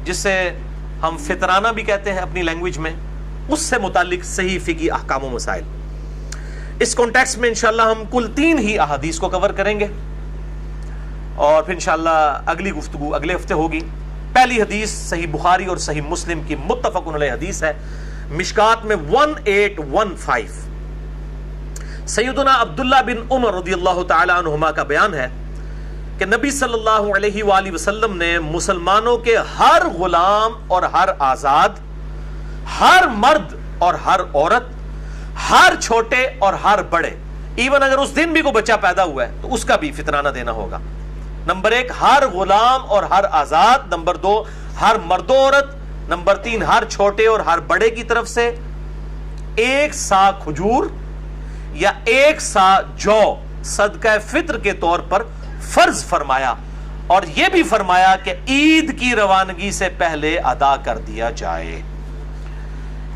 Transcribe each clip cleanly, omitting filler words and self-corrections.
جسے ہم فطرانہ بھی کہتے ہیں اپنی لینگویج میں، اس سے متعلق صحیح فقہی احکام و مسائل. اس کانٹیکسٹ میں انشاءاللہ ہم کل 3 ہی احادیث کو کور کریں گے، اور پھر انشاءاللہ اگلی گفتگو اگلے ہفتے ہوگی. پہلی حدیث صحیح بخاری اور صحیح مسلم کی متفق علیہ حدیث ہے، مشکات میں 1815. سیدنا عبداللہ بن عمر رضی اللہ تعالی عنہما کا بیان ہے کہ نبی صلی اللہ علیہ وآلہ وسلم نے مسلمانوں کے ہر غلام اور ہر آزاد، ہر مرد اور ہر عورت، ہر چھوٹے اور ہر بڑے، ایون اگر اس دن بھی کوئی بچہ پیدا ہوا ہے تو اس کا بھی فطرانہ دینا ہوگا. نمبر 1 ہر غلام اور ہر آزاد، نمبر 2 ہر مرد و عورت، نمبر 3 ہر چھوٹے اور ہر بڑے کی طرف سے 1 سا کھجور یا 1 سا جو صدقہ فطر کے طور پر فرض فرمایا، اور یہ بھی فرمایا کہ عید کی روانگی سے پہلے ادا کر دیا جائے.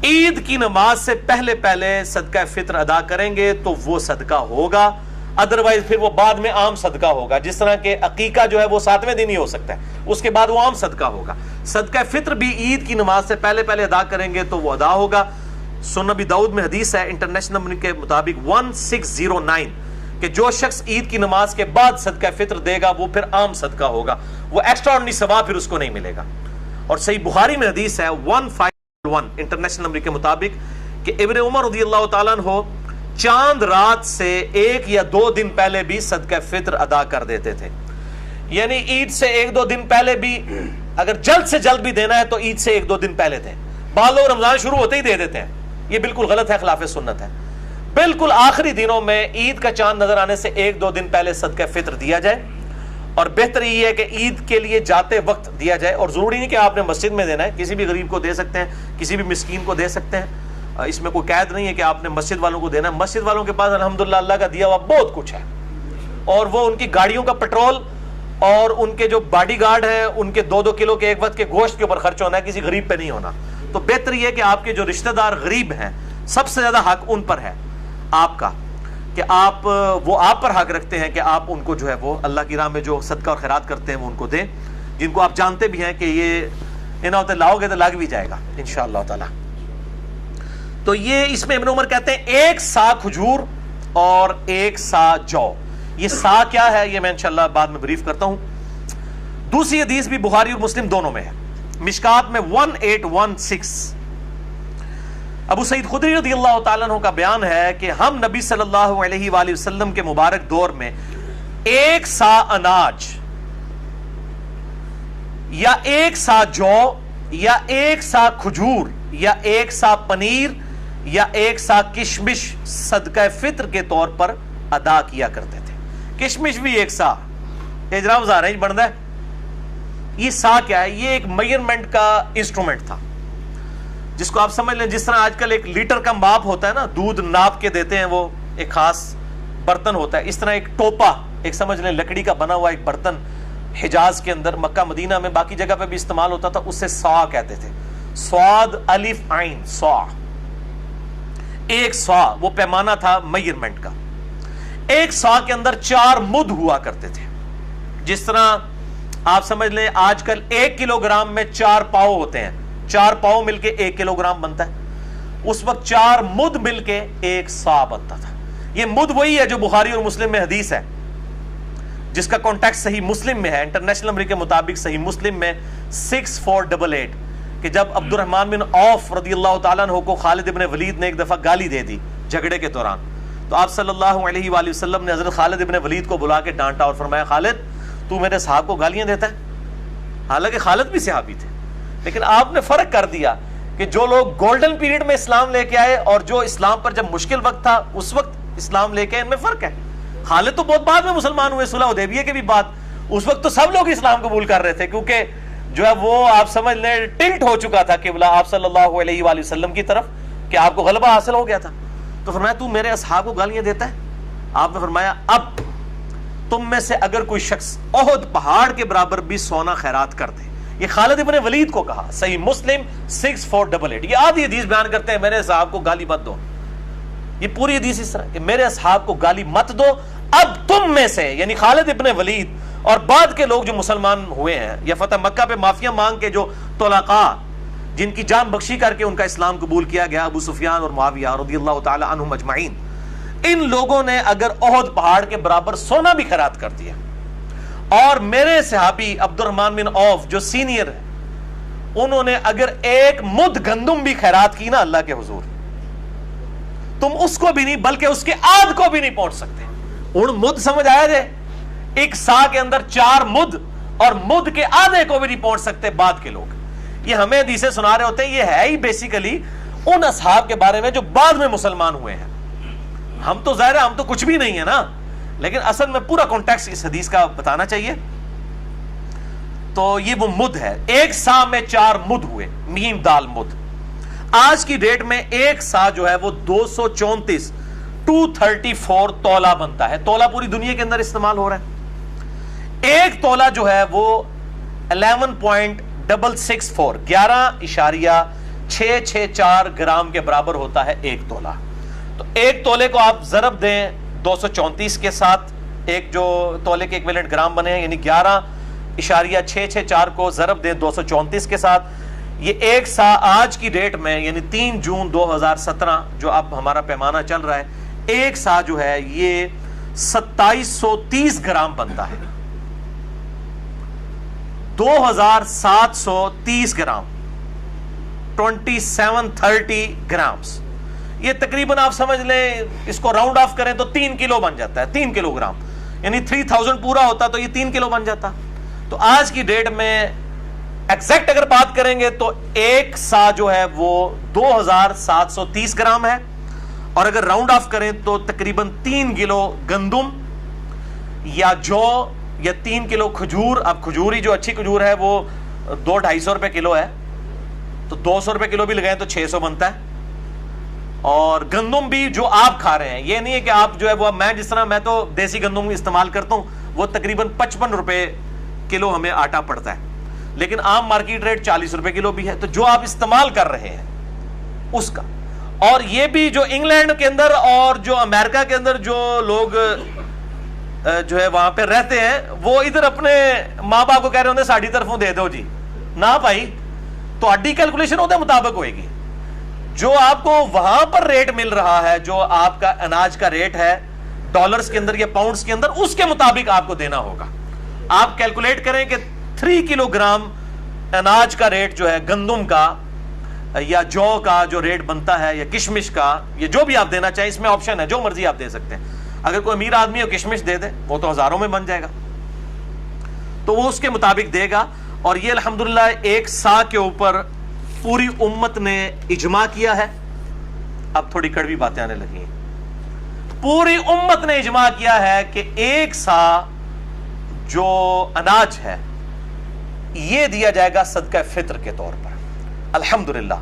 عید کی نماز سے پہلے صدقہ فطر ادا کریں گے تو وہ صدقہ ہوگا، ادروائز پھر وہ بعد میں عام صدقہ ہوگا. جس طرح کہ عقیقہ جو ہے وہ 7ویں دن ہی ہو سکتا ہے، اس کے بعد وہ عام صدقہ ہوگا. صدقہ فطر بھی عید کی نماز سے پہلے ادا کریں گے تو وہ ادا ہوگا. سنن ابی داؤد میں حدیث ہے انٹرنیشنل نمبر کے مطابق 1609 کہ جو شخص عید کی نماز کے بعد صدقہ فطر دے گا وہ پھر عام صدقہ ہوگا، وہ ایکسٹرا آرڈنری ثواب پھر اس کو نہیں ملے گا. اور صحیح بخاری میں حدیث ہے 1501 انٹرنیشنل نمبر کے مطابق کہ ابن عمر رضی اللہ تعالیٰ عنہ چاند رات سے 1 یا 2 دن پہلے بھی صدقہ فطر ادا کر دیتے تھے. یعنی عید سے 1-2 دن پہلے بھی، اگر جلد سے جلد بھی دینا ہے تو عید سے 1-2 دن پہلے دیں. بعض لوگ رمضان شروع ہوتے ہی دے دیتے ہیں، یہ بالکل غلط ہے، خلاف سنت ہے. بالکل آخری دنوں میں عید کا چاند نظر آنے سے 1-2 دن پہلے صدقہ فطر دیا جائے، اور بہتر یہ ہے کہ عید کے لیے جاتے وقت دیا جائے. اور ضروری نہیں کہ آپ نے مسجد میں دینا ہے، کسی بھی غریب کو دے سکتے ہیں، کسی بھی مسکین کو دے سکتے ہیں. اس میں کوئی قید نہیں ہے کہ آپ نے مسجد والوں کو دینا ہے. مسجد والوں کے پاس الحمدللہ اللہ کا دیا ہوا بہت کچھ ہے، اور وہ ان کی گاڑیوں کا پیٹرول اور ان کے جو باڈی گارڈ ہیں ان کے 2-2 کلو کے ایک وقت کے گوشت کے اوپر خرچ ہونا ہے، کسی غریب پہ نہیں ہونا. تو بہتر یہ ہے کہ آپ کے جو رشتہ دار غریب ہیں سب سے زیادہ حق ان پر ہے آپ کا، کہ وہ آپ پر حق رکھتے ہیں کہ آپ ان کو جو ہے وہ اللہ کی راہ میں جو صدقہ اور خیرات کرتے ہیں وہ ان کو دیں، جن کو آپ جانتے بھی ہیں کہ یہ انہوں نے لاؤ گے تو لگ بھی جائے گا انشاءاللہ تعالی. تو یہ اس میں ابن عمر کہتے ہیں 1 سا کھجور اور 1 سا جو. یہ سا کیا ہے یہ میں انشاءاللہ بعد میں بریف کرتا ہوں. دوسری حدیث بھی بخاری اور مسلم دونوں میں ہے، مشکات میں 1816. ابو سعید خدری رضی اللہ تعالیٰ عنہ کا بیان ہے کہ ہم نبی صلی اللہ علیہ وآلہ وسلم کے مبارک دور میں 1 سا اناج یا 1 سا جو یا 1 سا کھجور یا 1 سا پنیر یا 1 سا کشمش صدقہ فطر کے طور پر ادا کیا کرتے تھے. کشمش بھی 1 سا اجرام زاریں بنتا ہے. یہ سا کیا ہے؟ یہ ایک میجرمنٹ کا انسٹرومنٹ تھا جس کو آپ سمجھ لیں جس طرح آج کل ایک لیٹر کا ماپ ہوتا ہے نا، دودھ ناپ کے دیتے ہیں، وہ ایک خاص برتن ہوتا ہے. اس طرح ایک ٹوپا، ایک سمجھ لیں لکڑی کا بنا ہوا ایک برتن حجاز کے اندر، مکہ مدینہ میں، باقی جگہ پہ بھی استعمال ہوتا تھا، اسے سا کہتے تھے. صاد الف عین سا، 1 سا وہ پیمانہ تھا میجرمنٹ کا. 1 سا کے اندر 4 مد ہوا کرتے تھے. جس طرح آپ سمجھ لیں آج کل 1 کلو گرام میں 4 پاؤ ہوتے ہیں، 4 پاؤ مل کے 1 کلو گرام بنتا ہے. اس وقت 4 مد مل کے 1 سا بنتا تھا. یہ مد وہی ہے جو بخاری اور مسلم میں حدیث ہے، جس کا کانٹیکٹ صحیح مسلم میں ہے. انٹرنیشنل نمبر کے مطابق صحیح مسلم میں 6488 کہ جب عبد الرحمن بن عوف رضی اللہ تعالیٰ عنہ کو خالد ابن ولید نے ایک دفعہ گالی دے دی جھگڑے کے دوران، تو آپ صلی اللہ علیہ وآلہ وسلم نے حضرت خالد ابن ولید کو بلا کے ڈانٹا اور فرمایا، خالد تو میرے صحابہ کو گالیاں دیتا ہے. حالانکہ خالد بھی صحابی تھے، لیکن آپ نے فرق کر دیا کہ جو لوگ گولڈن پیریڈ میں اسلام لے کے آئے اور جو اسلام پر جب مشکل وقت تھا اس وقت اسلام لے کے، ان میں فرق ہے. خالد تو بہت بعد میں مسلمان ہوئے، صلح حدیبیہ کے بھی بعد. اس وقت تو سب لوگ اسلام قبول کر رہے تھے کیونکہ جو ہے وہ آپ سمجھ لیں ٹلٹ ہو چکا تھا قبلہ آپ صلی اللہ علیہ وآلہ وسلم کی طرف، کہ آپ کو غلبہ حاصل ہو گیا تھا. تو فرمایا تو میرے اصحاب کو گالیاں دیتا ہے. آپ نے فرمایا اب تم میں سے اگر کوئی شخص احد پہاڑ کے برابر بھی سونا خیرات کر دے. یہ خالد ابن ولید کو کہا، صحیح مسلم 6488. یہ آدھی حدیث بیان کرتے ہیں میرے اصحاب کو گالی مت دو. یہ پوری حدیث اس طرح کہ میرے اصحاب کو گالی مت دو، اب تم میں سے یعنی خالد ابن ولید اور بعد کے لوگ جو مسلمان ہوئے ہیں یا فتح مکہ پہ معافیا مانگ کے جو طلقاء جن کی جان بخشی کر کے ان کا اسلام قبول کیا گیا، ابو سفیان اور معاویہ رضی اللہ تعالی عنہم اجمعین، ان لوگوں نے اگر احد پہاڑ کے برابر سونا بھی خیرات کر دیا، اور میرے صحابی عبد الرحمن بن عوف جو سینئر ہے، انہوں نے اگر ایک مد گندم بھی خیرات کی نا اللہ کے حضور، تم اس کو بھی نہیں بلکہ اس کے آدھ کو بھی نہیں پہنچ سکتے۔ ان مد سمجھ آیا جائے، ایک سا کے اندر 4 مد، اور مد کے آدھے کو بھی نہیں پہنچ سکتے بعد کے لوگ۔ یہ ہمیں حدیثیں سنا رہے ہوتے ہیں، یہ ہے ہی بیسیکلی ان اصحاب کے بارے میں جو بعد میں مسلمان ہوئے ہیں۔ ہم تو ظاہر ہے ہم تو کچھ بھی نہیں ہے نا، لیکن اصل میں پورا کانٹیکسٹ اس حدیث کا بتانا چاہیے۔ تو یہ وہ مد ہے، ایک سا میں 4 مد ہوئے، میم دال مد۔ آج کی ڈیٹ میں ایک سا جو ہے وہ 234 تولہ بنتا ہے۔ تولہ پوری دنیا کے اندر استعمال ہو رہا ہے۔ ایک تولہ جو ہے وہ 11.664 گرام کے برابر ہوتا ہے ایک تولہ۔ تو ایک تولے کو آپ ضرب دیں 234 کے ساتھ، ایک جو تولے کے ایکویلنٹ گرام بنے ہیں، یعنی 11.664 کو ضرب دیں 234 کے ساتھ، یہ ایک سا آج کی ڈیٹ میں یعنی 3 جون 2017 جو اب ہمارا پیمانہ چل رہا ہے، ایک سا جو ہے یہ 2730 گرام بنتا ہے۔ 2730 گرام، 2730 گرامز، یہ تقریباً آپ سمجھ لیں اس کو راؤنڈ آف کریں تو 3 کلو بن جاتا ہے، 3 کلو گرام، یعنی 3000 پورا ہوتا تو یہ 3 کلو بن جاتا۔ تو آج کی ڈیٹ میں ایگزیکٹ اگر بات کریں گے تو ایک سا جو ہے وہ 2730 گرام ہے، اور اگر راؤنڈ آف کریں تو تقریباً 3 کلو گندم یا جو یا 3 کلو کھجور۔ اب کھجور ہی جو اچھی کھجور ہے وہ 200-250 روپے کلو ہے، تو 200 روپے کلو بھی لگائیں تو 600 بنتا ہے۔ اور گندم بھی جو آپ کھا رہے ہیں، یہ نہیں ہے کہ آپ جو ہے وہ، میں جس طرح میں تو دیسی گندم استعمال کرتا ہوں، وہ تقریباً 55 روپے کلو ہمیں آٹا پڑتا ہے، لیکن عام مارکیٹ ریٹ 40 روپے کلو بھی ہے۔ تو جو آپ استعمال کر رہے ہیں اس کا، اور یہ بھی جو انگلینڈ کے اندر اور جو امریکہ کے اندر جو لوگ جو ہے وہاں پہ رہتے ہیں، وہ ادھر اپنے ماں باپ کو کہہ رہے ہوتے ہیں ساڑھی طرفوں دے دو جی، نہ بھائی، تو اڈی کیلکولیشن ہوتے مطابق ہوئے گی۔ جو آپ کو وہاں پر ریٹ مل رہا ہے، جو آپ کا اناج کا ریٹ ہے ڈالرز کے اندر یا پاؤنڈز کے اندر، اس کے مطابق آپ کو دینا ہوگا۔ آپ کیلکولیٹ کریں کہ 3 کلو گرام اناج کا ریٹ جو ہے، گندم کا یا جو کا جو ریٹ بنتا ہے، یا کشمش کا، یا جو بھی آپ دینا چاہیں، اس میں آپشن ہے، جو مرضی آپ دے سکتے ہیں۔ اگر کوئی امیر آدمی ہو کشمش دے دے، وہ تو ہزاروں میں بن جائے گا، تو وہ اس کے مطابق دے گا۔ اور یہ الحمدللہ ایک سا کے اوپر پوری امت نے اجماع کیا ہے۔ اب تھوڑی کڑوی باتیں آنے لگی ہیں۔ پوری امت نے اجماع کیا ہے کہ ایک سا جو اناج ہے یہ دیا جائے گا صدقہ فطر کے طور پر، الحمدللہ،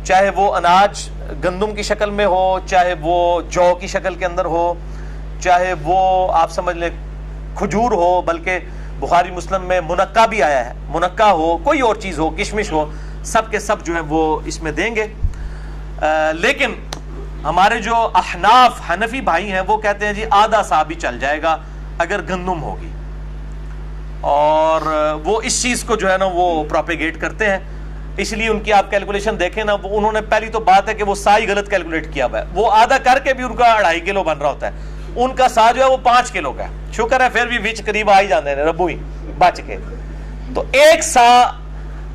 چاہے وہ اناج گندم کی شکل میں ہو، چاہے وہ جو کی شکل کے اندر ہو، چاہے وہ آپ سمجھ لیں کھجور ہو، بلکہ بخاری مسلم میں منقع بھی آیا ہے، منقع ہو، کوئی اور چیز ہو، کشمش ہو، سب کے سب جو ہے وہ اس میں دیں گے۔ لیکن ہمارے جو احناف حنفی بھائی ہیں وہ کہتے ہیں جی آدھا سا بھی چل جائے گا اگر گندم ہوگی، اور وہ اس چیز کو جو ہے نا وہ پروپیگیٹ کرتے ہیں۔ اس لیے ان کی آپ کیلکولیشن دیکھیں نا، وہ انہوں نے پہلی تو بات ہے کہ وہ سا ہی غلط کیلکولیٹ کیا ہوا ہے، وہ آدھا کر کے بھی ان کا 2.5 کلو بن رہا ہوتا ہے، ان کا سا جو ہے وہ 5 کلو کا ہے، شکر ہے پھر بھی وچ قریب آ ہی جاتے ہیں ربو ہی بچ کے۔ تو ایک سا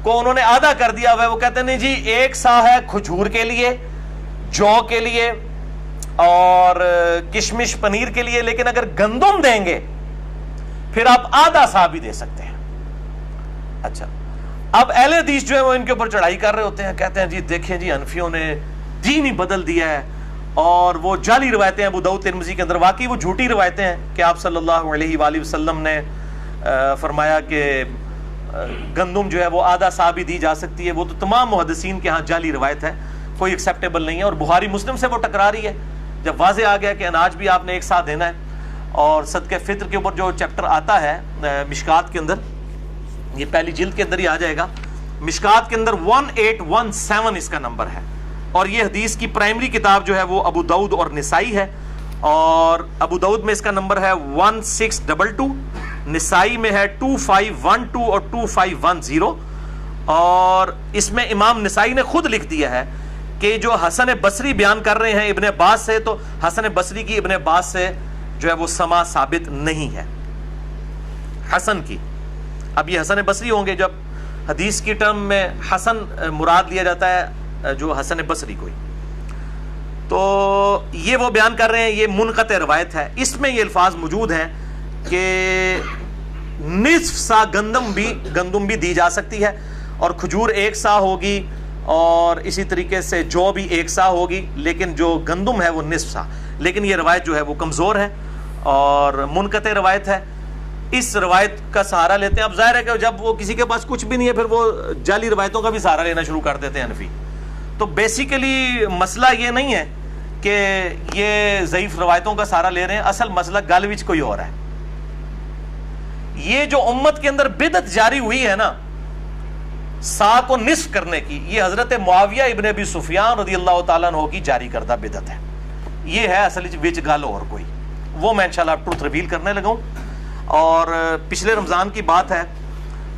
کو انہوں نے آدھا کر دیا ہوا ہے، وہ کہتے ہیں نہیں جی ایک سا ہے کھجور کے لیے، جو کے لیے اور کشمش پنیر کے لیے، لیکن اگر گندم دیں گے پھر آپ آدھا سا بھی دے سکتے ہیں۔ اچھا، اب اہل حدیث جو ہے وہ ان کے اوپر چڑھائی کر رہے ہوتے ہیں، کہتے ہیں جی دیکھیں جی حنفیوں نے دین ہی بدل دیا ہے، اور وہ جعلی روایتیں ابو داؤد ترمذی کے اندر، واقعی وہ جھوٹی روایتیں ہیں کہ آپ صلی اللہ علیہ وآلہ وسلم نے فرمایا کہ گندم جو ہے وہ آدھا سا بھی دی جا سکتی ہے۔ وہ تو تمام محدثین کے ہاں جعلی روایت ہے، کوئی ایکسیپٹیبل نہیں ہے، اور بخاری مسلم سے وہ ٹکرا رہی ہے۔ جب واضح آ گیا کہ اناج بھی آپ نے ایک سا دینا ہے، اور صدقہ فطر کے اوپر جو چیپٹر آتا ہے مشکات کے اندر، یہ پہلی جلد کے اندر ہی آ جائے گا، مشکات کے اندر 1817 اس کا نمبر ہے، اور یہ حدیث کی پرائمری کتاب جو ہے وہ ابو داؤد اور نسائی ہے، اور ابو داؤد میں اس کا نمبر ہے 1622، نسائی میں ہے 2512 اور 2510، اور اس میں امام نسائی نے خود لکھ دیا ہے کہ جو حسن بصری بیان کر رہے ہیں ابن عباس سے، تو حسن بصری کی ابن عباس سے جو ہے وہ سما ثابت نہیں ہے حسن کی۔ اب یہ حسن بصری ہوں گے، جب حدیث کی ٹرم میں حسن مراد لیا جاتا ہے جو حسن بصری کوئی، تو یہ وہ بیان کر رہے ہیں یہ منقطع روایت ہے۔ اس میں یہ الفاظ موجود ہیں کہ نصف سا گندم بھی دی جا سکتی ہے، اور کھجور 1 سا ہوگی، اور اسی طریقے سے جو بھی 1 سا ہوگی، لیکن جو گندم ہے وہ نصف سا۔ لیکن یہ روایت جو ہے وہ کمزور ہے اور منقطع روایت ہے، اس روایت کا سہارا لیتے ہیں۔ اب ظاہر ہے کہ جب وہ کسی کے پاس کچھ بھی نہیں ہے، پھر وہ جعلی روایتوں کا بھی سہارا لینا شروع کر دیتے ہیں حنفی۔ تو بیسیکلی مسئلہ یہ نہیں ہے کہ یہ ضعیف روایتوں کا سہارا لے رہے ہیں، اصل مسئلہ گل وچ کوئی اور ہے۔ یہ جو امت کے اندر بدعت جاری ہوئی ہے نا سا کو نصف کرنے کی، یہ حضرت معاویہ ابن ابی سفیان رضی اللہ تعالیٰ عنہ کی جاری کردہ بدعت ہے۔ یہ ہے اصل وچ گل اور کوئی، وہ میں انشاءاللہ ٹروتھ ریویل کرنے لگا ہوں۔ اور پچھلے رمضان کی بات ہے،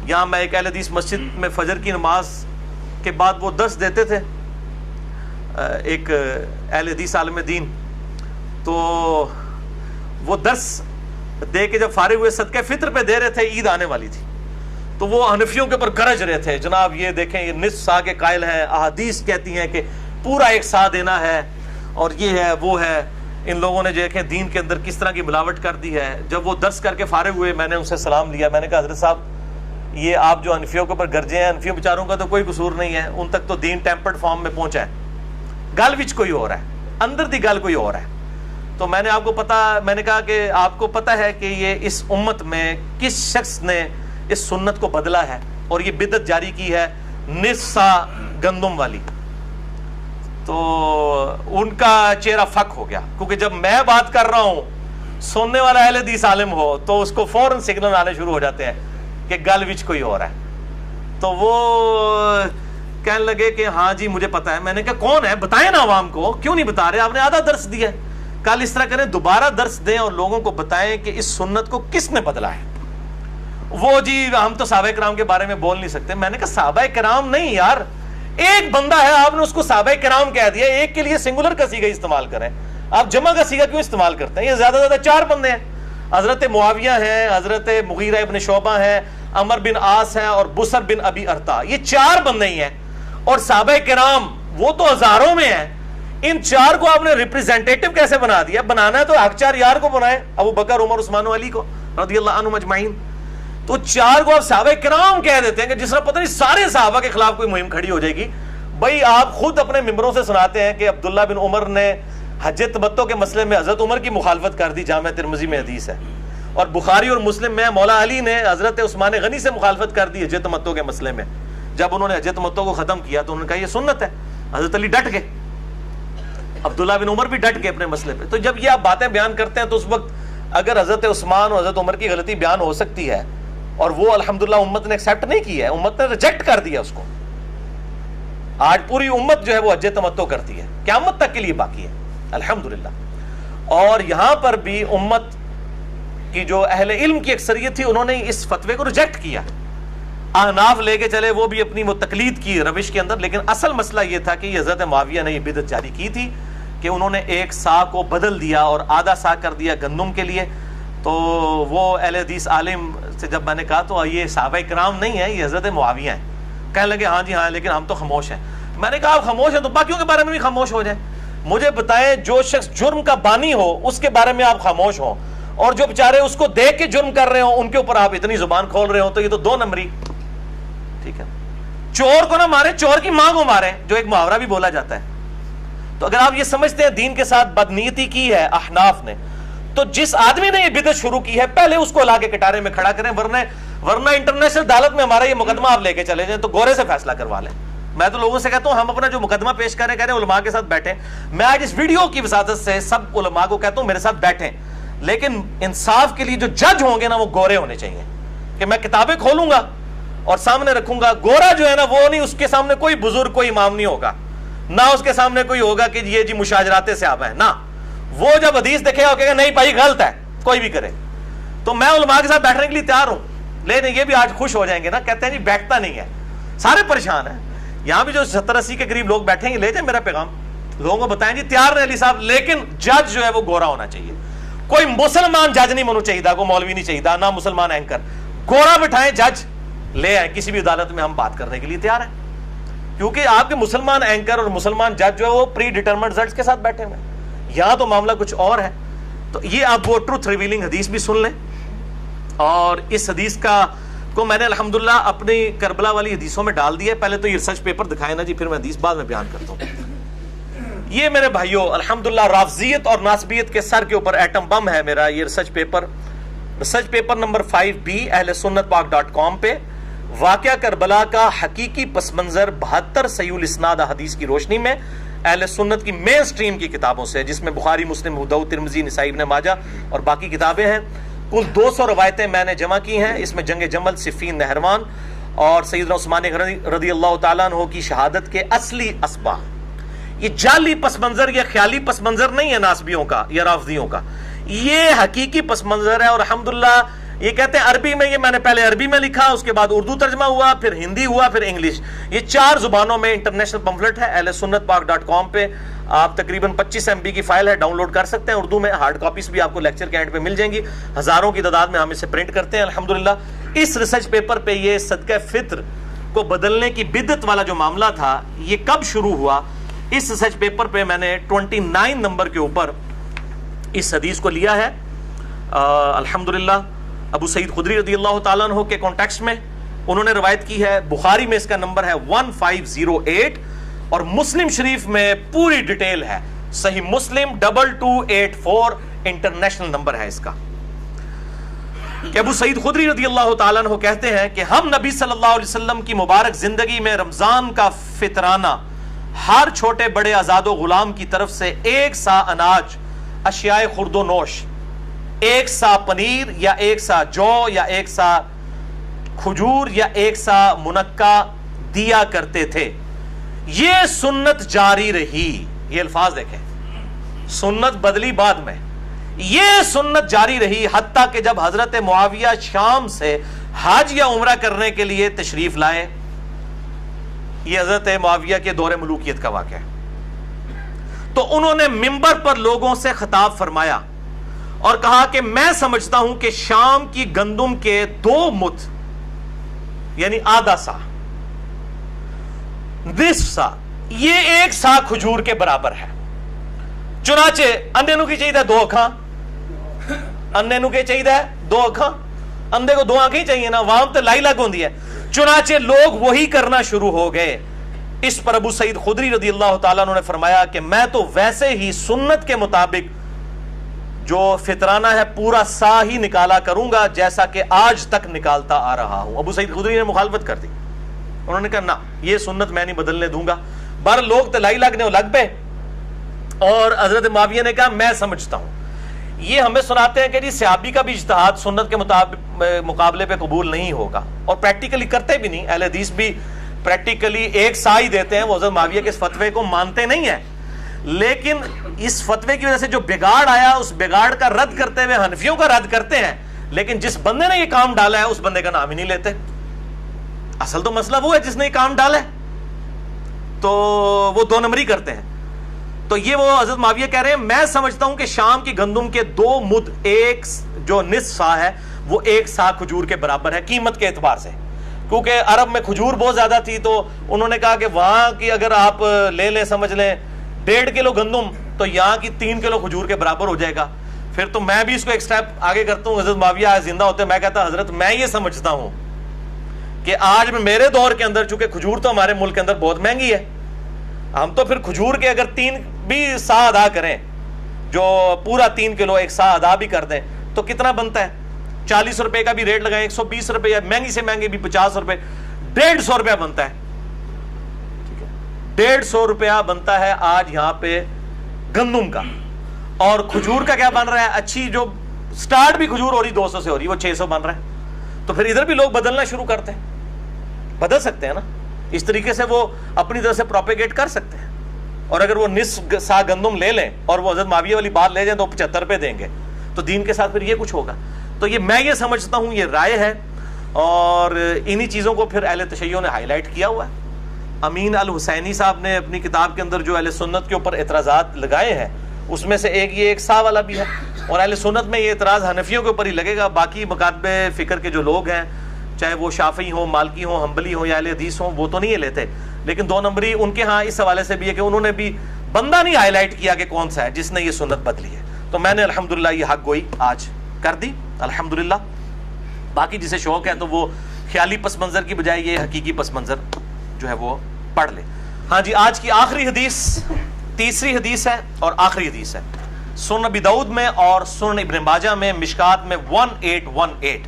یہاں میں ایک اہل حدیث مسجد میں فجر کی نماز کے بعد وہ درس دیتے تھے، ایک اہل حدیث عالم دین، تو وہ درس دے کے جب فارغ ہوئے صدقہ فطر پہ دے رہے تھے، عید آنے والی تھی، تو وہ حنفیوں کے اوپر گرج رہے تھے، جناب یہ دیکھیں یہ نصف سا کے قائل ہیں، احادیث کہتی ہیں کہ پورا 1 سا دینا ہے، اور یہ ہے وہ ہے، ان لوگوں نے دیکھیں دین کے اندر کس طرح کی ملاوٹ کر دی ہے۔ جب وہ درس کر کے فارغ ہوئے میں نے ان سے سلام لیا، میں نے کہا حضرت صاحب یہ آپ جو حنفیوں کے اوپر گرجے ہیں، حنفیوں بیچاروں کا تو کوئی قصور نہیں ہے، ان تک تو دین ٹیمپرڈ فارم میں پہنچا ہے، گل وچ کوئی اور ہے، اندر دی گل کوئی اور ہے۔ تو میں نے آپ کو میں نے کہا کہ آپ کو پتہ ہے کہ یہ اس امت میں کس شخص نے اس سنت کو بدلا ہے اور یہ بدعت جاری کی ہے نصف سا گندم والی، تو ان کا چہرہ فک ہو گیا، کیونکہ جب میں بات کر رہا ہوں سننے والا اہل حدیث عالم ہو تو اس کو فوراً سگنل آنے شروع ہو جاتے ہیں کہ گل وچ کوئی اور ہے۔ تو وہ کہنے لگے کہ ہاں جی مجھے پتا ہے۔ میں نے کہا کون ہے بتائیں نا عوام کو، کیوں نہیں بتا رہے، آپ نے آدھا درس دیا ہے، کل اس طرح کریں دوبارہ درس دیں اور لوگوں کو بتائیں کہ اس سنت کو کس نے بدلا ہے۔ وہ جی ہم تو صحابہ کرام کے بارے میں بول نہیں سکتے۔ میں نے کہا صحابہ کرام نہیں یار، ایک بندہ ہے، آپ نے اس کو صحابہ کرام کہہ دیا، ایک کے لیے سنگولر کا صیغہ استعمال کریں، آپ جمع کا صیغہ کیوں استعمال کرتے ہیں؟ یہ زیادہ سے زیادہ 4 بندے ہیں، حضرت معاویہ ہیں، حضرت مغیرہ ابن شعبہ ہیں، عمر بن عاص ہیں، اور بصر بن ابی ارطا، یہ 4 بندے ہی ہیں، اور صحابہ کرام وہ تو ہزاروں میں ہیں۔ ان 4 کو آپ نے ریپریزنٹیٹو کیسے بنا دیا؟ بنانا ہے تو حق 4 یار کو بنائے، ابو بکر عمر عثمان و علی کو رضی اللہ عنہم اجمعین۔ تو 4 کو آپ صحابہ کرام کہہ دیتے ہیں کہ جس طرح پتہ نہیں سارے صحابہ کے خلاف کوئی مہم کھڑی ہو جائے گی۔ بھائی آپ خود اپنے ممبروں سے سناتے ہیں کہ عبداللہ بن عمر نے حج تمتع کے مسئلے میں حضرت عمر کی مخالفت کر دی، جامع ترمذی میں حدیث ہے، اور بخاری اور مسلم میں مولا علی نے حضرت عثمان غنی سے مخالفت کر دی حج تمتع کے مسئلے میں، جب انہوں نے حج تمتع کو ختم کیا تو انہوں نے کہا یہ سنت ہے، حضرت علی ڈٹ گئے، عبداللہ بن عمر بھی ڈٹ گئے اپنے مسئلے پہ۔ تو جب یہ آپ باتیں بیان کرتے ہیں تو اس وقت اگر حضرت عثمان اور حضرت عمر کی غلطی بیان ہو سکتی ہے، اور وہ الحمدللہ امت نے ایکسیپٹ نہیں کی ہے، امت نے ریجیکٹ کر دیا اس کو، آج پوری امت جو ہے وہ حج تمتع کرتی ہے، قیامت تک کے لیے باقی ہے الحمدللہ۔ اور یہاں پر بھی امت کی جو اہل علم کی اکثریت تھی انہوں نے اس فتوے کو ریجیکٹ کیا، احناف لے کے چلے وہ بھی اپنی وہ تقلید کی روش کے اندر، لیکن اصل مسئلہ یہ تھا کہ یہ حضرت معاویہ نے یہ بدعت جاری کی تھی کہ انہوں نے 1 سا کو بدل دیا اور آدھا سا کر دیا گندم کے لیے۔ تو وہ اہل حدیث عالم سے جب میں نے کہا تو یہ صحابہ کرام نہیں ہیں، یہ حضرت معاویہ ہیں، کہنے لگے ہاں جی ہاں لیکن ہم تو خاموش ہیں۔ میں نے کہا آپ خاموش ہیں تو باقیوں کے بارے میں بھی خاموش ہو جائیں، مجھے بتائیں جو شخص جرم کا بانی ہو اس کے بارے میں آپ خاموش ہوں، اور جو بیچارے اس کو دیکھ کے جرم کر رہے ہوں ان کے اوپر آپ اتنی زبان کھول رہے ہوں، تو یہ تو 2 نمبری، ٹھیک ہے۔ چور کو نہ مارے، چور کی ماں کو مارے، جو ایک محاورہ بھی بولا جاتا ہے۔ تو اگر آپ یہ سمجھتے ہیں دین کے ساتھ بدنیتی کی ہے احناف نے، تو جس آدمی نے یہ بدعت شروع کی ہے پہلے اس کو لا کے کٹارے میں کھڑا کریں، ورنہ انٹرنیشنل عدالت میں ہمارا یہ مقدمہ آپ لے کے چلے جائیں تو گورے سے فیصلہ کروا لیں۔ میں تو لوگوں سے کہتا ہوں ہم اپنا جو مقدمہ پیش کریں کہہ رہے ہیں علماء کے ساتھ بیٹھیں، میں آج اس ویڈیو کی وساطت سے سب علماء کو کہتا ہوں میرے ساتھ بیٹھیں، لیکن انصاف کے لیے جو جج ہوں گے نا وہ گورے ہونے چاہیے، کہ میں کتابیں کھولوں گا اور سامنے رکھوں گا، گورا جو ہے نا وہ نہیں، اس کے سامنے کوئی بزرگ کوئی امام نہیں ہوگا، نہ اس کے سامنے کوئی ہوگا کہ یہ جی مشاجرات صحابہ ہیں، نہ وہ جب حدیث دیکھے گا کہے گا نہیں بھائی غلط ہے، کوئی بھی کرے، تو میں علماء کے ساتھ بیٹھنے کے لیے تیار ہوں، لیکن یہ بھی آج خوش ہو جائیں گے نا، کہتے ہیں جی بیٹھتا نہیں ہے، سارے پریشان ہیں. یہاں بھی جو 70-80 کے قریب لوگ بیٹھیں گے، لے جائیں میرا پیغام، لوگوں کو بتائیں جی تیار ہے علی صاحب، لیکن جج جو ہے وہ گورا ہونا چاہیے. کوئی مسلمان جج نہیں ہونا چاہیے، کوئی مولوی نہیں چاہیے، نہ مسلمان اینکر، گورا بٹھائیں جج لے آئیں، کسی بھی عدالت میں ہم بات کرنے کے لیے تیار ہیں. کیونکہ آپ کے مسلمان اینکر اور مسلمان جج جو ہے وہ پری ڈیٹرمنڈ رزلٹس کے ساتھ بیٹھے ہوئے ہیں. یہاں تو معاملہ کچھ اور ہے. تو یہ آپ وہ ٹروتھ ریویلنگ حدیث بھی سن لیں، اور اس حدیث کو میں نے الحمدللہ اپنی کربلا والی حدیثوں میں ڈال دیا ہے. پہلے تو یہ ریسرچ پیپر دکھائے نا جی، پھر میں حدیث بعد میں بیان کرتا ہوں. یہ میرے بھائیوں الحمدللہ رافضیت اور ناسبیت کے سر کے اوپر ایٹم بم ہے میرا یہ ریسرچ پیپر نمبر 5B اہل سنت پاک.com پہ واقعہ کربلا کا حقیقی پس منظر 72 صحیح الاسناد حدیث کی روشنی میں اہل سنت کی مین سٹریم کی کتابوں سے، جس میں بخاری، مسلم، ابو داؤد، ترمذی، نسائی، ابن ماجہ اور باقی کتابیں ہیں. کل 200 روایتیں میں نے جمع کی ہیں. اس میں جنگ جمل، صفین، نہروان اور سیدنا عثمان رضی اللہ تعالیٰ عنہ کی شہادت کے اصلی اسباق. یہ جعلی پس منظر یا خیالی پس منظر نہیں ہے ناسبیوں کا یا رافضیوں کا، یہ حقیقی پس منظر ہے. اور الحمدللہ یہ کہتے ہیں عربی میں، یہ میں نے پہلے عربی میں لکھا، اس کے بعد اردو ترجمہ ہوا، پھر ہندی ہوا، پھر انگلش. یہ 4 زبانوں میں انٹرنیشنل پمفلٹ ہے. اہل سنت پاک.com پہ آپ تقریباً 25 MB کی فائل ہے، ڈاؤن لوڈ کر سکتے ہیں. اردو میں ہارڈ کاپیز بھی آپ کو لیکچر کے اینڈ پہ مل جائیں گی. ہزاروں کی تعداد میں ہم اسے پرنٹ کرتے ہیں الحمدللہ. اس ریسرچ پیپر پہ یہ صدقہ فطر کو بدلنے کی بدعت والا جو معاملہ تھا، یہ کب شروع ہوا؟ اس ریسرچ پیپر پہ میں نے 29 نمبر کے اوپر اس حدیث کو لیا ہے. الحمدللہ ابو سعید خدری رضی اللہ تعالیٰ عنہ کے کانٹیکسٹ میں انہوں نے روایت کی ہے. بخاری میں اس کا نمبر ہے 1508 اور مسلم شریف میں پوری ڈیٹیل ہے. صحیح مسلم 2284 انٹرنیشنل نمبر ہے اس کا. کہ ابو سعید خدری رضی اللہ تعالیٰ عنہ کہتے ہیں کہ ہم نبی صلی اللہ علیہ وسلم کی مبارک زندگی میں رمضان کا فطرانہ ہر چھوٹے بڑے آزاد و غلام کی طرف سے 1 سا اناج، اشیاء خرد و نوش، 1 سا پنیر یا 1 سا جو یا 1 سا کھجور یا 1 سا منقع دیا کرتے تھے. یہ سنت جاری رہی. یہ الفاظ دیکھیں، سنت بدلی بعد میں، یہ سنت جاری رہی حتیٰ کہ جب حضرت معاویہ شام سے حج یا عمرہ کرنے کے لیے تشریف لائے. یہ حضرت معاویہ کے دور ملوکیت کا واقعہ ہے. تو انہوں نے منبر پر لوگوں سے خطاب فرمایا اور کہا کہ میں سمجھتا ہوں کہ شام کی گندم کے 2 مد یعنی آدھا سا، نصف سا، یہ 1 سا کھجور کے برابر ہے. چنانچہ اندھے نو کی چاہیے 2 اکھاں، اندھے نو کی چاہیے 2 اکھاں، اندھے کو 2 آنکھیں ہی چاہیے نا، وہاں تے لائی لگ ہوندی ہے. چنانچہ لوگ وہی کرنا شروع ہو گئے. اس پر ابو سعید خدری رضی اللہ تعالیٰ عنہ نے فرمایا کہ میں تو ویسے ہی سنت کے مطابق جو فطرانہ ہے پورا سا ہی نکالا کروں گا جیسا کہ آج تک نکالتا آ رہا ہوں. ابو سعید خدری نے مخالفت کر دی. انہوں نے کہا نہ، یہ سنت میں نہیں بدلنے دوں گا. بار لوگ تلائی لگنے لگ پہ، اور حضرت معاویہ نے کہا میں سمجھتا ہوں. یہ ہمیں سناتے ہیں کہ جی صحابی کا بھی اجتہاد سنت کے مقابلے پہ قبول نہیں ہوگا، اور پریکٹیکلی کرتے بھی نہیں. اہل حدیث بھی پریکٹیکلی 1 سا ہی دیتے ہیں. وہ حضرت معاویہ کے اس فتوے کو مانتے نہیں ہیں، لیکن اس فتوے کی وجہ سے جو بگاڑ آیا اس بگاڑ کا رد کرتے ہوئے حنفیوں کا رد کرتے ہیں. لیکن جس بندے نے یہ کام ڈالا ہے اس بندے کا نام ہی نہیں لیتے. اصل تو مسئلہ وہ ہے جس نے یہ کام ڈالا ہے، تو وہ 2 نمبری کرتے ہیں. تو یہ وہ حضرت معاویہ کہہ رہے ہیں میں سمجھتا ہوں کہ شام کی گندم کے 2 مد، 1 جو نصف سا ہے وہ 1 سا کھجور کے برابر ہے قیمت کے اعتبار سے. کیونکہ عرب میں کھجور بہت زیادہ تھی، تو انہوں نے کہا کہ وہاں کی اگر آپ لے لیں، سمجھ لیں 1.5 کلو گندم، تو یہاں کی 3 کلو کھجور کے برابر ہو جائے گا. پھر تو میں بھی اس کو ایک سٹیپ آگے کرتا ہوں. حضرت معاویہ زندہ ہوتے میں کہتا حضرت میں یہ سمجھتا ہوں کہ آج میرے دور کے اندر چونکہ کھجور تو ہمارے ملک کے اندر بہت مہنگی ہے، ہم تو پھر کھجور کے اگر 3 بھی سا ادا کریں، جو پورا 3 کلو 1 سا ادا بھی کر دیں تو کتنا بنتا ہے؟ 40 روپے کا بھی ریٹ لگائیں، 120 روپے، یا مہنگی سے مہنگی بھی 50 روپے، 150 روپیہ بنتا ہے. 150 روپیہ بنتا ہے آج یہاں پہ گندم کا. اور کھجور کا کیا بن رہا ہے؟ اچھی جو سٹارٹ بھی کھجور ہو رہی 200 سے ہو رہی، وہ 600 بن رہا ہے. تو پھر ادھر بھی لوگ بدلنا شروع کرتے ہیں. بدل سکتے ہیں نا، اس طریقے سے وہ اپنی طرح سے پروپیگیٹ کر سکتے ہیں. اور اگر وہ نصف سا گندم لے لیں اور وہ حضرت معاویہ والی بات لے جائیں تو 75 روپے دیں گے، تو دین کے ساتھ پھر یہ کچھ ہوگا. تو یہ میں یہ سمجھتا ہوں یہ رائے ہے، اور انہی چیزوں کو پھر اہل تشیع نے ہائی لائٹ کیا ہوا ہے۔ امین الحسینی صاحب نے اپنی کتاب کے اندر جو اہل سنت کے اوپر اعتراضات لگائے ہیں اس میں سے ایک سا والا بھی ہے، اور اہل سنت میں یہ اعتراض حنفیوں کے اوپر ہی لگے گا، باقی مکاتب فکر کے جو لوگ ہیں چاہے وہ شافعی ہوں، مالکی ہوں، حنبلی ہوں یا اہل حدیث ہوں، وہ تو نہیں لیتے، لیکن 2 نمبری ان کے ہاں اس حوالے سے بھی ہے کہ انہوں نے بھی بندہ نہیں ہائی لائٹ کیا کہ کون سا ہے جس نے یہ سنت بدلی ہے۔ تو میں نے الحمدللہ یہ حق گوئی آج کر دی الحمدللہ۔ باقی جسے شوق ہے تو وہ خیالی پس منظر کی بجائے یہ حقیقی پس منظر جو ہے وہ پڑھ لے۔ ہاں جی، آج کی آخری حدیث تیسری حدیث ہے اور آخری حدیث ہے، سنن ابی داؤد میں اور سنن ابن ماجہ میں، مشکات میں 1818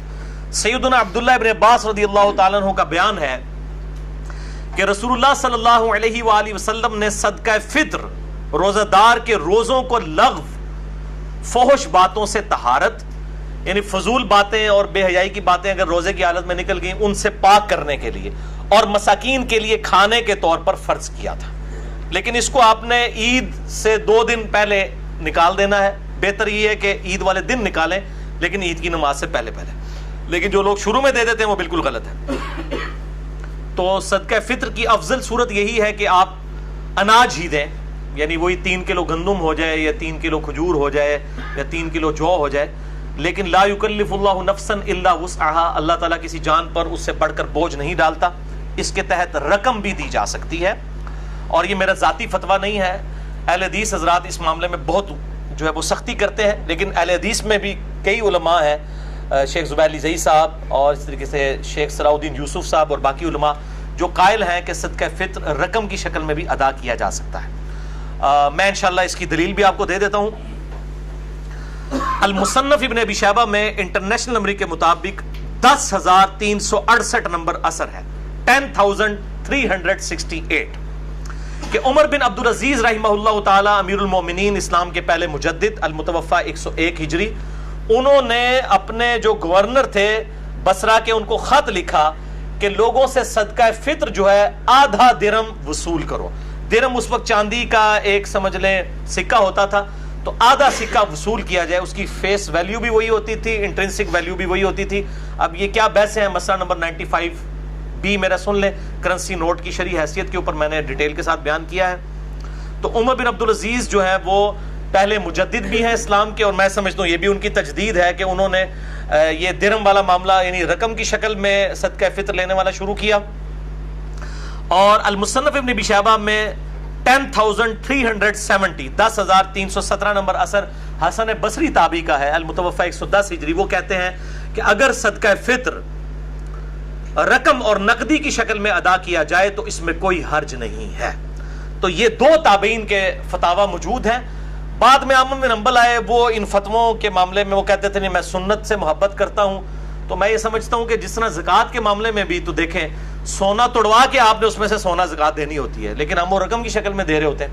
سیدنا عبداللہ ابن عباس رضی اللہ تعالیٰ عنہ کا بیان ہے کہ رسول اللہ صلی اللہ علیہ وآلہ وسلم نے صدقہ فطر، روزہ دار کے روزوں کو لغو، فحش باتوں سے طہارت، یعنی فضول باتیں اور بے حیائی کی باتیں اگر روزے کی حالت میں نکل گئیں ان سے پاک کرنے کے لیے اور مساکین کے لیے کھانے کے طور پر فرض کیا تھا۔ لیکن اس کو آپ نے عید سے 2 دن پہلے نکال دینا ہے، بہتر یہ ہے کہ عید والے دن نکالیں لیکن عید کی نماز سے پہلے، لیکن جو لوگ شروع میں دے دیتے ہیں وہ بالکل غلط ہے۔ تو صدقہ فطر کی افضل صورت یہی ہے کہ آپ اناج ہی دیں، یعنی وہی 3 کلو گندم ہو جائے یا 3 کلو کھجور ہو جائے یا 3 کلو جو ہو جائے، لیکن لا یکلف اللہ نفسا الا وسعها، اللہ تعالیٰ کسی جان پر اس سے بڑھ کر بوجھ نہیں ڈالتا۔ اس کے تحت رقم بھی دی جا سکتی ہے، اور یہ میرا ذاتی فتویٰ نہیں ہے، اہل حدیث حضرات اس معاملے میں بہت جو ہے وہ سختی کرتے ہیں، لیکن اہل حدیث میں بھی کئی علماء ہیں، شیخ زبیر علی زئی صاحب اور اس طریقے سے شیخ صلاح الدین یوسف صاحب اور باقی علماء جو قائل ہیں کہ صدقہ فطر رقم کی شکل میں بھی ادا کیا جا سکتا ہے۔ میں انشاءاللہ اس کی دلیل بھی آپ کو دے دیتا ہوں۔ المصنف ابن ابی شیبہ میں انٹرنیشنل نمبر کے مطابق 10,368 نمبر اثر ہے، 10,368، کہ عمر بن عبدالعزیز رحمہ اللہ تعالی امیر المومنین، اسلام کے پہلے مجدد، المتوفی 101 ہجری، انہوں نے اپنے جو گورنر تھے بصرہ کے ان کو خط لکھا کہ لوگوں سے صدقہ فطر جو ہے آدھا درم وصول کرو۔ درم اس وقت چاندی کا ایک سمجھ لیں سکہ ہوتا تھا، تو آدھا سکہ وصول کیا جائے، اس کی فیس ویلیو بھی وہی ہوتی تھی، انٹرنسک ویلیو بھی وہی ہوتی تھی۔ اب یہ کیا بحث ہیں، مسئلہ نمبر 95B میرا سن لیں، کرنسی نوٹ کی شرعی حیثیت کے اوپر میں نے ڈیٹیل کے ساتھ بیان کیا ہے۔ تو عمر بن عبدالعزیز جو ہے وہ پہلے مجدد بھی ہیں اسلام کے، اور میں سمجھتا ہوں یہ بھی ان کی تجدید ہے کہ انہوں نے یہ درم والا معاملہ یعنی رقم کی شکل میں صدقہ فطر لینے والا شروع کیا۔ اور المصنف ابن ابی شیبہ میں 10,370 10,317 نمبر اثر حسن بصری تابعی کا ہے، المتوفی 110 ہجری، وہ کہتے ہیں کہ اگر صدقہ فطر رقم اور نقدی کی شکل میں ادا کیا جائے تو اس میں کوئی حرج نہیں ہے۔ تو یہ 2 تابعین کے فتاوی موجود ہیں۔ بعد میں احمد بن حنبل آئے، وہ ان فتووں کے معاملے میں وہ کہتے تھے نہیں میں سنت سے محبت کرتا ہوں۔ تو میں یہ سمجھتا ہوں کہ جس طرح زکوٰۃ کے معاملے میں بھی تو دیکھیں، سونا توڑوا کے آپ نے اس میں سے سونا زکوٰۃ دینی ہوتی ہے، لیکن ہم وہ رقم کی شکل میں دے رہے ہوتے ہیں،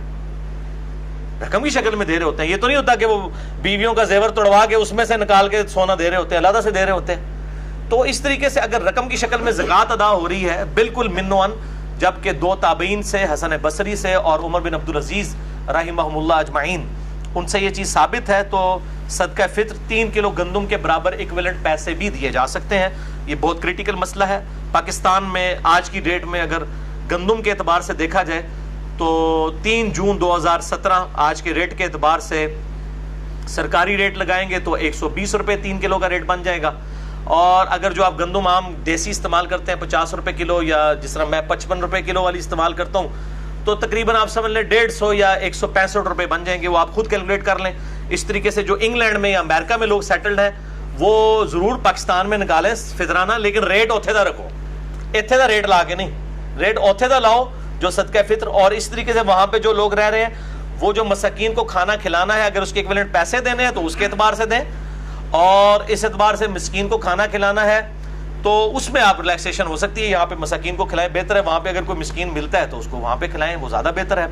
رقم کی شکل میں دے رہے ہوتے ہیں۔ یہ تو نہیں ہوتا کہ وہ بیویوں کا زیور توڑوا کے اس میں سے نکال کے سونا دے رہے ہوتے ہیں، علیحدہ سے دے رہے ہوتے ہیں۔ تو اس طریقے سے اگر رقم کی شکل میں زکوٰۃ ادا ہو رہی ہے بالکل من و عن، جبکہ 2 تابعین سے، حسن بصری سے اور عمر بن عبدالعزیز رحمہم اللہ اجمعین، ان سے یہ چیز ثابت ہے، تو صدقہ فطر 3 کلو گندم کے برابر ایکویلنٹ پیسے بھی دیے جا سکتے ہیں۔ یہ بہت کریٹیکل مسئلہ ہے۔ پاکستان میں آج کی ڈیٹ میں اگر گندم کے اعتبار سے دیکھا جائے تو 3 جون 2017 آج کے ریٹ کے اعتبار سے سرکاری ریٹ لگائیں گے تو 120 روپے 3 کلو کا ریٹ بن جائے گا، اور اگر جو آپ گندم عام دیسی استعمال کرتے ہیں 50 روپے کلو، یا جس طرح میں 55 روپے کلو والی استعمال کرتا ہوں، تو تقریباً آپ سمجھ لیں 150 یا 165 روپے بن جائیں گے، وہ آپ خود کیلکولیٹ کر لیں۔ اس طریقے سے جو انگلینڈ میں یا امریکہ میں لوگ سیٹلڈ ہیں وہ ضرور پاکستان میں نکالیں فطرانہ، لیکن ریٹ اوتھے دا رکھو، ایتھے دا ریٹ لا کے نہیں، ریٹ اوتھے دا لاؤ جو صدقہ فطر۔ اور اس طریقے سے وہاں پہ جو لوگ رہ رہے ہیں وہ جو مساکین کو کھانا کھلانا ہے، اگر اس کے ایکویلنٹ پیسے دینے ہیں تو اس کے اعتبار سے دیں، اور اس اعتبار سے مسکین کو کھانا کھلانا ہے تو اس میں آپ ریلیکسیشن ہو سکتی ہے، یہاں پہ مساکین کو کھلائیں بہتر ہے، وہاں پہ اگر کوئی مسکین ملتا ہے تو اس کو وہاں پہ کھلائیں، وہ زیادہ بہتر ہے۔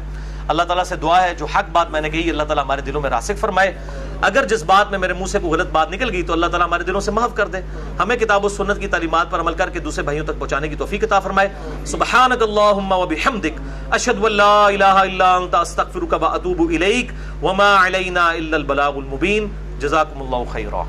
اللہ تعالیٰ سے دعا ہے جو حق بات میں نے کہی اللہ تعالیٰ ہمارے دلوں میں راسخ فرمائے، اگر جس بات میں میرے منہ سے کوئی غلط بات نکل گئی تو اللہ تعالیٰ ہمارے دلوں سے معاف کر دے، ہمیں کتاب و سنت کی تعلیمات پر عمل کر کے دوسرے بھائیوں تک پہنچانے کی توفیق عطا فرمائے۔ سبحانک اللہم و بحمدک، اشہد ان لا الہ الا انت، استغفرک و اتوب الیک، وما علینا الا البلاغ المبین۔ جزاکم اللہ خیرا۔